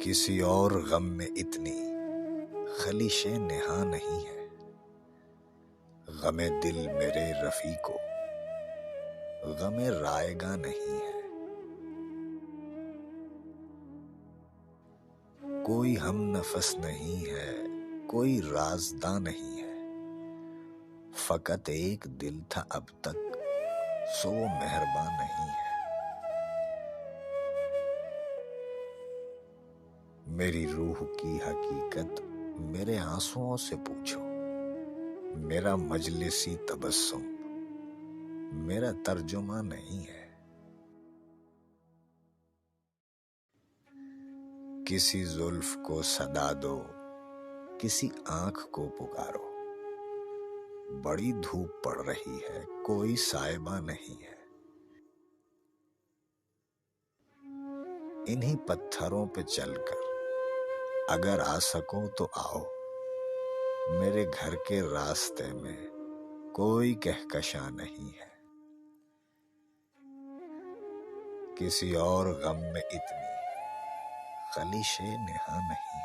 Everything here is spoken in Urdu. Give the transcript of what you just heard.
کسی اور غم میں اتنی خلیش نہا نہیں ہے، غم دل میرے رفیع کو غم رائگاں نہیں ہے۔ کوئی ہم نفس نہیں ہے، کوئی رازداں نہیں ہے، فقط ایک دل تھا اب تک سو وہ مہرباں نہیں ہے۔ میری روح کی حقیقت میرے آنسوؤں سے پوچھو، میرا مجلسی تبسم میرا ترجمہ نہیں ہے۔ کسی زلف کو صدا دو، کسی آنکھ کو پکارو، بڑی دھوپ پڑ رہی ہے کوئی سائبہ نہیں ہے۔ انہی پتھروں پہ چل کر اگر آ سکو تو آؤ، میرے گھر کے راستے میں کوئی کہکشاں نہیں ہے۔ کسی اور غم میں اتنی خلیش نہا نہیں ہے۔